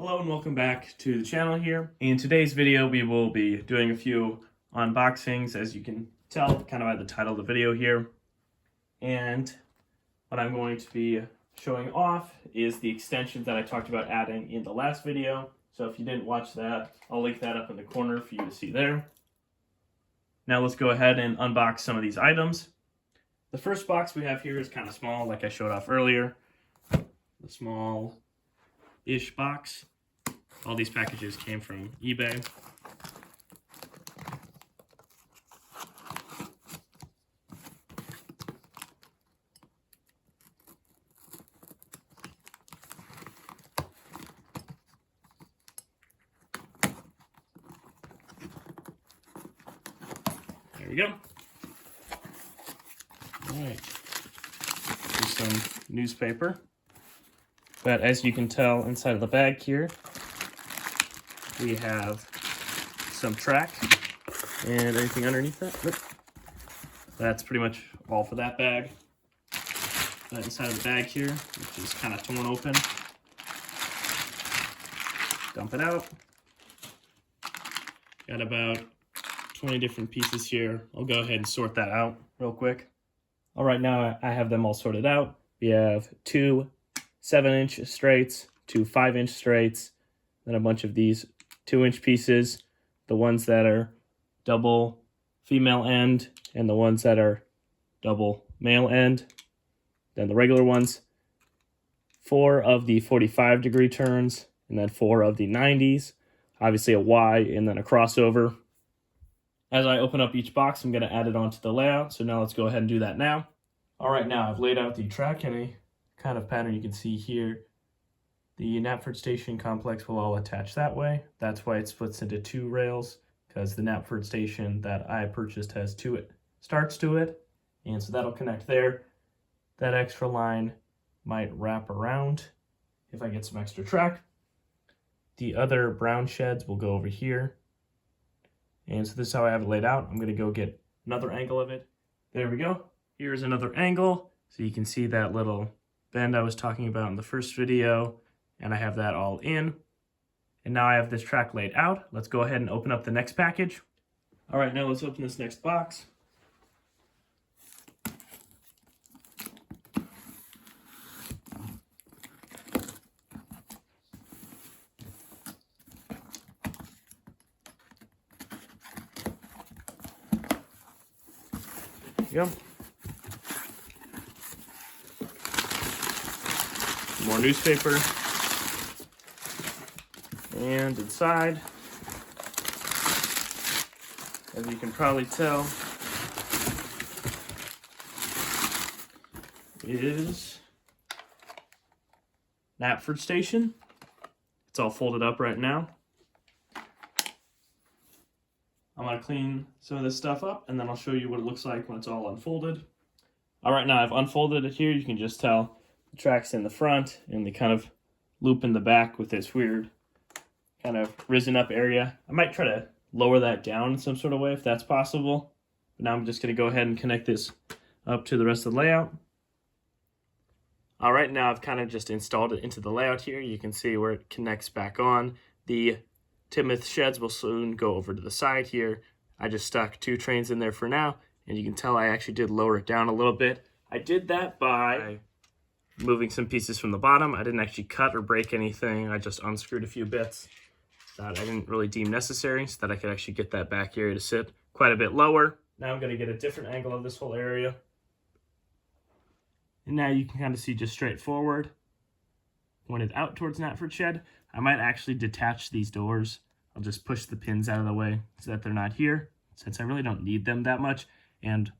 Hello and welcome back to the channel here. In today's video we will be doing a few unboxings, as you can tell kind of by the title of the video here. And what I'm going to be showing off is the extensions that I talked about adding in the last video. So if you didn't watch that, I'll link that up in the corner for you to see there. Now let's go ahead and unbox some of these items. The first box we have here is kind of small, like I showed off earlier. The small-ish box. All these packages came from eBay. There we go. All right. Here's some newspaper. But as you can tell inside of the bag here, we have some track and anything underneath that. Nope. That's pretty much all for that bag. But inside of the bag here, which is kind of torn open, dump it out. Got about 20 different pieces here. I'll go ahead and sort that out real quick. All right, now I have them all sorted out. We have 2 7-inch straights, 2 5-inch straights, then a bunch of these 2-inch pieces, the ones that are double female end and the ones that are double male end, then the regular ones, 4 of the 45-degree turns, and then 4 of the 90s, obviously a Y and then a crossover. As I open up each box, I'm going to add it onto the layout, so now let's go ahead and do that now. All right, now I've laid out the track in a kind of pattern you can see here. The Knapford Station complex will all attach that way. That's why it splits into 2 rails, because the Knapford Station that I purchased has 2 starts to it, and so that'll connect there. That extra line might wrap around if I get some extra track. The other brown sheds will go over here, and so this is how I have it laid out. I'm going to go get another angle of it. There we go. Here's another angle, so you can see that little bend I was talking about in the first video. And I have that all in. And now I have this track laid out. Let's go ahead and open up the next package. All right, now let's open this next box. There you go. More newspaper. And inside, as you can probably tell, is Knapford Station. It's all folded up right now. I'm going to clean some of this stuff up, and then I'll show you what it looks like when it's all unfolded. All right, now I've unfolded it here. You can just tell the track's in the front, and they kind of loop in the back with this weird kind of risen up area. I might try to lower that down in some sort of way if that's possible. But now I'm just going to go ahead and connect this up to the rest of the layout. All right, now I've kind of just installed it into the layout here. You can see where it connects back on. The Timoth sheds will soon go over to the side here. I just stuck 2 trains in there for now, and you can tell I actually did lower it down a little bit. I did that by moving some pieces from the bottom. I didn't actually cut or break anything. I just unscrewed a few bits that I didn't really deem necessary, so that I could actually get that back area to sit quite a bit lower. Now I'm going to get a different angle of this whole area. And now you can kind of see just straight forward, pointed out towards Knapford Shed. I might actually detach these doors. I'll just push the pins out of the way so that they're not here, since I really don't need them that much. And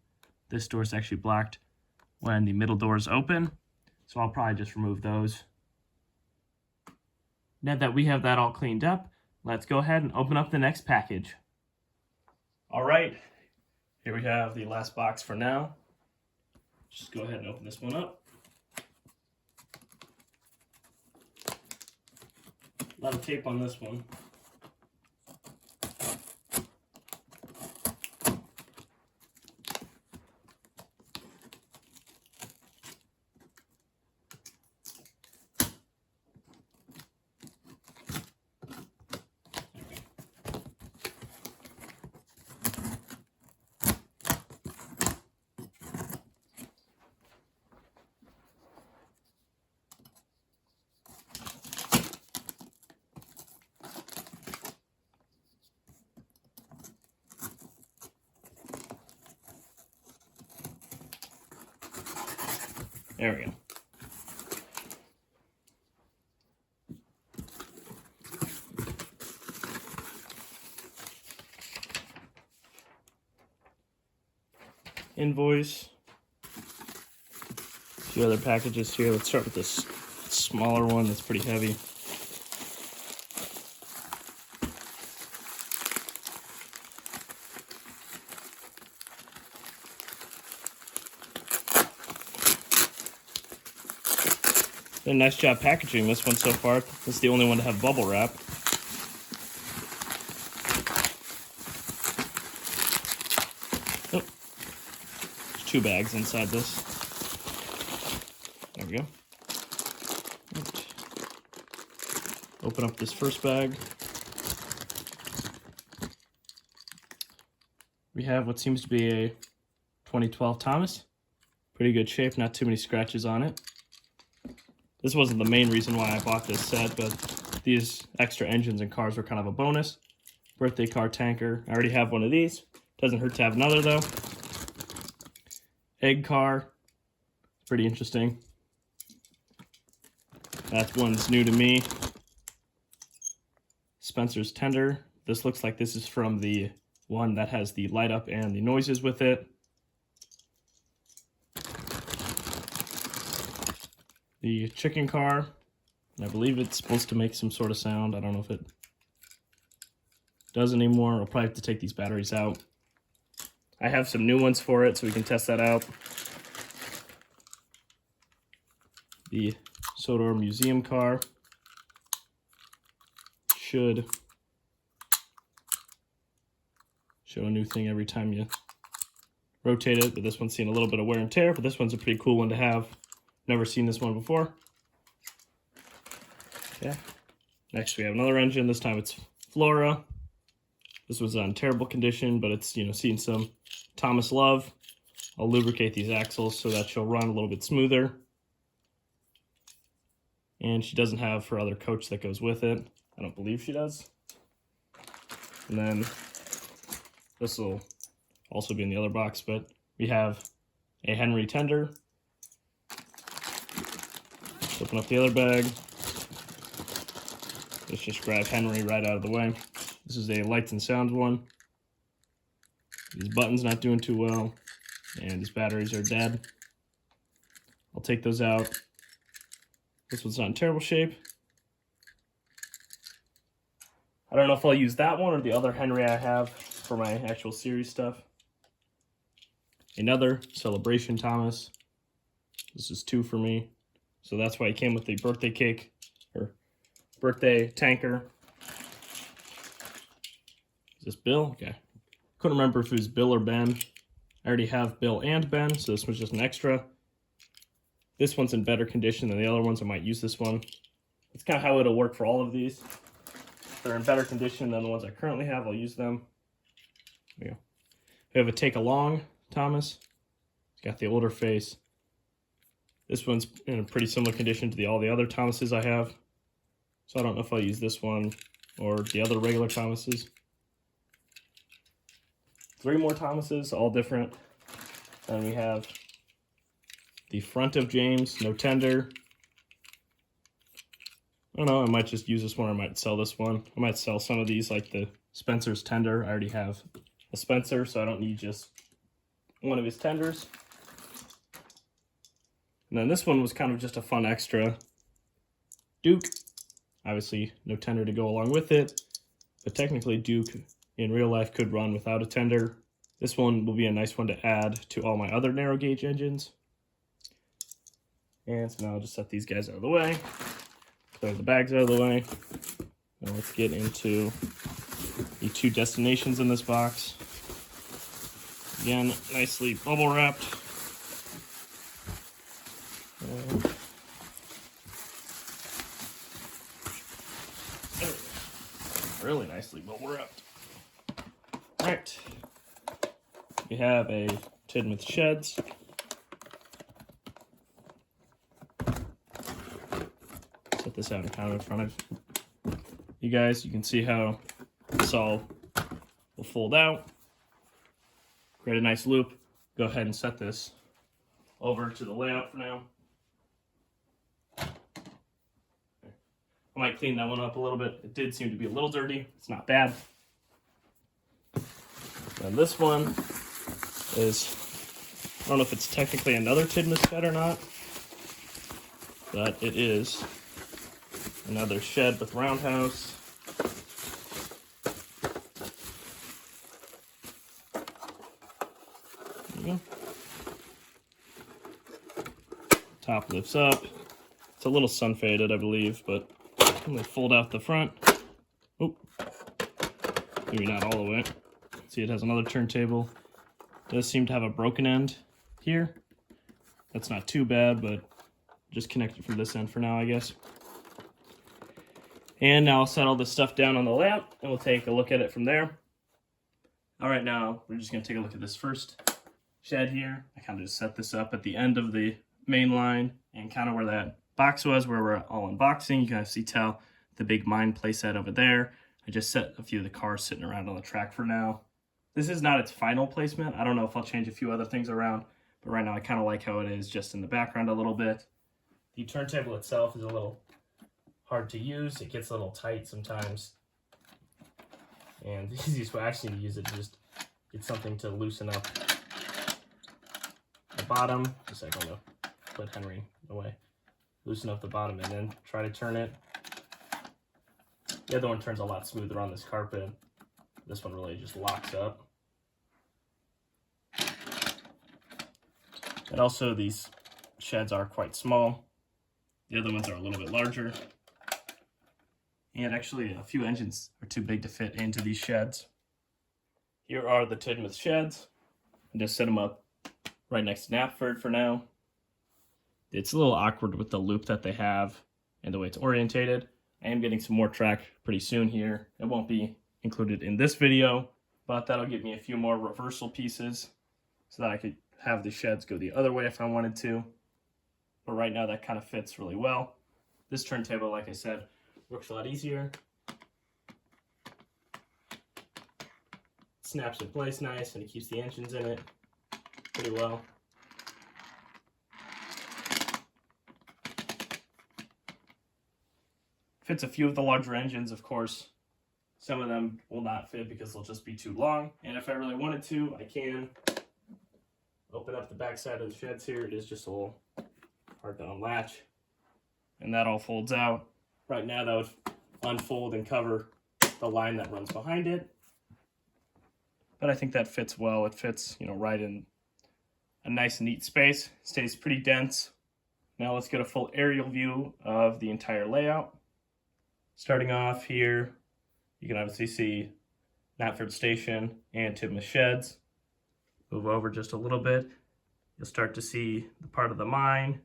this door is actually blocked when the middle door is open, so I'll probably just remove those. Now that we have that all cleaned up, let's go ahead and open up the next package. All right, here we have the last box for now. Just go ahead and open this one up. A lot of tape on this one. There we go. Invoice. A few other packages here. Let's start with this smaller one that's pretty heavy. Did a nice job packaging this one so far. This is the only one to have bubble wrap. Oh, there's 2 bags inside this. There we go. Right. Open up this first bag. We have what seems to be a 2012 Thomas. Pretty good shape, not too many scratches on it. This wasn't the main reason why I bought this set, but these extra engines and cars were kind of a bonus. Birthday car tanker. I already have one of these. Doesn't hurt to have another though. Egg car. Pretty interesting. That one's new to me. Spencer's Tender. This looks like this is from the one that has the light up and the noises with it. The chicken car, I believe it's supposed to make some sort of sound. I don't know if it does anymore. I'll probably have to take these batteries out. I have some new ones for it, so we can test that out. The Sodor Museum car should show a new thing every time you rotate it, but this one's seen a little bit of wear and tear, but this one's a pretty cool one to have. Never seen this one before. Okay. Next we have another engine. This time it's Flora. This was in terrible condition, but it's, seen some Thomas love. I'll lubricate these axles so that she'll run a little bit smoother. And she doesn't have her other coach that goes with it. I don't believe she does. And then this will also be in the other box, but we have a Henry Tender. Open up the other bag. Let's just grab Henry right out of the way. This is a lights and sounds one. These buttons not doing too well, and these batteries are dead. I'll take those out. This one's not in terrible shape. I don't know if I'll use that one or the other Henry I have for my actual series stuff. Another Celebration Thomas. This is 2 for me. So that's why he came with the birthday cake, or birthday tanker. Is this Bill? Okay. Couldn't remember if it was Bill or Ben. I already have Bill and Ben, so this one's just an extra. This one's in better condition than the other ones. I might use this one. That's kind of how it'll work for all of these. If they're in better condition than the ones I currently have, I'll use them. There we go. We have a Take Along Thomas. It's got the older face. This one's in a pretty similar condition to all the other Thomases I have. So I don't know if I'll use this one or the other regular Thomases. 3 more Thomases, all different. And we have the front of James, no tender. I don't know, I might just use this one or I might sell this one. I might sell some of these like the Spencer's Tender. I already have a Spencer, so I don't need just one of his tenders. And then this one was kind of just a fun extra. Duke, obviously no tender to go along with it, but technically Duke in real life could run without a tender. This one will be a nice one to add to all my other narrow gauge engines. And so now I'll just set these guys out of the way, clear the bags out of the way. Now let's get into the 2 destinations in this box. Again, nicely bubble wrapped. Really nicely bubble wrapped. Alright. We have a Tidmouth Sheds. Set this out kind of in front of you guys. You can see how this all will fold out. Create a nice loop. Go ahead and set this over to the layout for now. might clean that one up a little bit. It did seem to be a little dirty. It's not bad. And this one is, I don't know if it's technically another Titmus shed or not, but it is another shed with roundhouse. There you go. Top lifts up. It's a little sun faded, I believe, but I'm gonna fold out the front. Oh, maybe not all the way. See, it has another turntable. It does seem to have a broken end here. That's not too bad, but just connect it from this end for now, I guess. And now I'll set all this stuff down on the layout, and we'll take a look at it from there. All right, now we're just gonna take a look at this first shed here. I kind of just set this up at the end of the main line and kind of where that box was, where we're all unboxing. You can see tell the big mine playset over there. I just set a few of the cars sitting around on the track for now. This is not its final placement. I don't know if I'll change a few other things around, but right now I kind of like how it is just in the background a little bit. The turntable itself is a little hard to use. It gets a little tight sometimes. And the easiest way actually to use it is just get something to loosen up the bottom. Just like I'm gonna put Henry away. Loosen up the bottom and then try to turn it. The other one turns a lot smoother on this carpet. This one really just locks up. And also these sheds are quite small. The other ones are a little bit larger. And actually a few engines are too big to fit into these sheds. Here are the Titmus sheds. I just set them up right next to Knapford for now. It's a little awkward with the loop that they have and the way it's orientated. I am getting some more track pretty soon here. It won't be included in this video, but that'll give me a few more reversal pieces so that I could have the sheds go the other way if I wanted to. But right now that kind of fits really well. This turntable, like I said, works a lot easier. Snaps in place nice and it keeps the engines in it pretty well. Fits a few of the larger engines, of course. Some of them will not fit because they'll just be too long. And if I really wanted to, I can open up the back side of the sheds here. It is just a little hard to unlatch. And that all folds out. Right now that would unfold and cover the line that runs behind it. But I think that fits well. It fits, right in a nice neat space. Stays pretty dense. Now let's get a full aerial view of the entire layout. Starting off here, you can obviously see Knapford Station and Titmus Sheds. Move over just a little bit. You'll start to see the part of the mine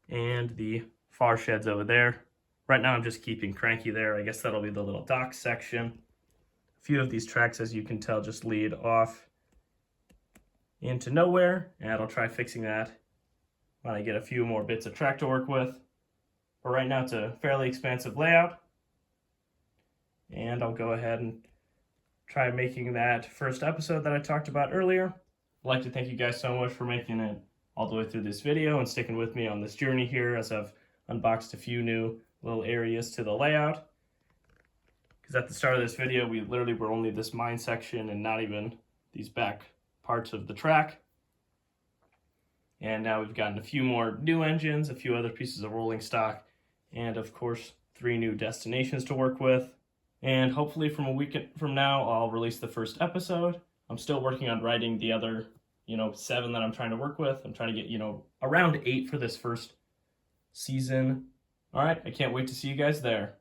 and the far sheds over there. Right now I'm just keeping Cranky there. I guess that'll be the little dock section. A few of these tracks, as you can tell, just lead off into nowhere, and I'll try fixing that when I get a few more bits of track to work with. But right now it's a fairly expansive layout, and I'll go ahead and try making that first episode that I talked about earlier. I'd like to thank you guys so much for making it all the way through this video and sticking with me on this journey here as I've unboxed a few new little areas to the layout. Because at the start of this video, we literally were only this mine section and not even these back parts of the track. And now we've gotten a few more new engines, a few other pieces of rolling stock, and of course, 3 new destinations to work with. And hopefully from a week from now, I'll release the first episode. I'm still working on writing the other, 7 that I'm trying to work with. I'm trying to get, around 8 for this first season. All right, I can't wait to see you guys there.